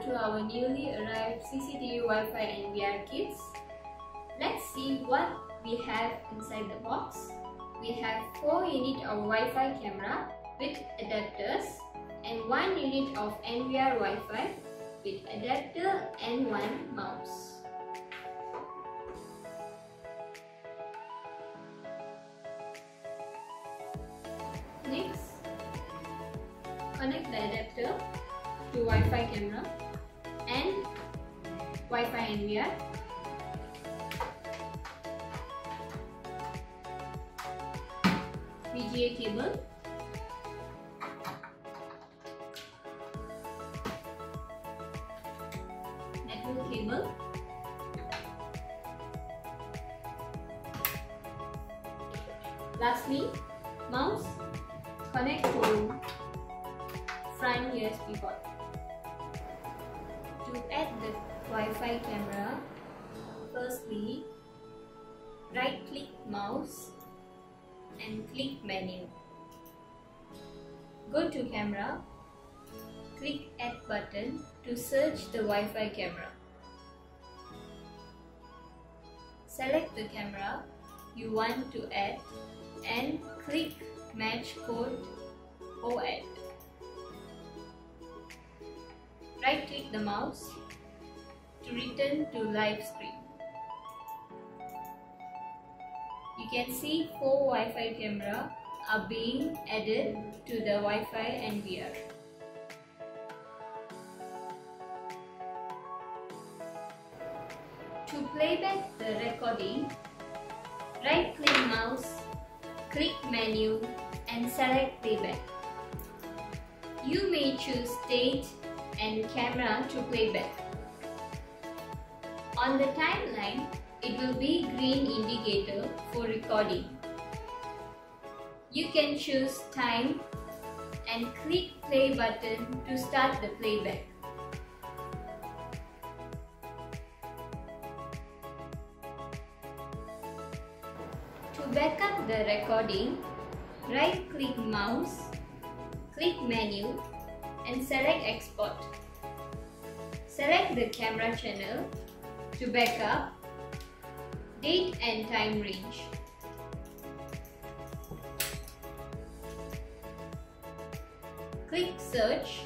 to our newly arrived CCTV Wi-Fi and VR kits. Let's see what we have inside the box. We have 4 units of Wi-Fi camera with adapters and 1 unit of NVR Wi-Fi with adapter and 1 mouse. Next, connect the adapter to Wi-Fi camera and Wi-Fi NVR. VGA cable, network cable, lastly mouse. Connect to front USB port. To add the Wi-Fi camera, firstly right click mouse and click menu. Go to camera, click add button to search the Wi-Fi camera. Select the camera you want to add and click match code or add. Right click the mouse to return to live screen. You can see 4 Wi-Fi cameras are being added to the Wi-Fi NVR. To playback the recording, right click mouse, click menu and select playback. You may choose stage and camera to playback. On the timeline, it will be green indicator for recording. You can choose time and click play button to start the playback. To back up the recording, right click mouse, click menu and select export. Select the camera channel to back up, date and time range. Click search.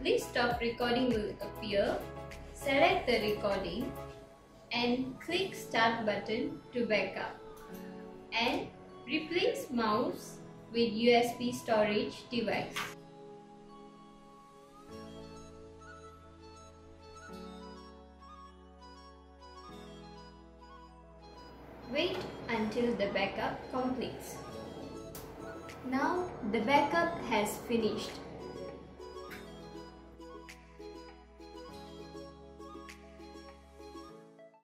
List of recording will appear. Select the recording and click start button to back up. And replace mouse with USB storage device. Wait until the backup completes. Now the backup has finished.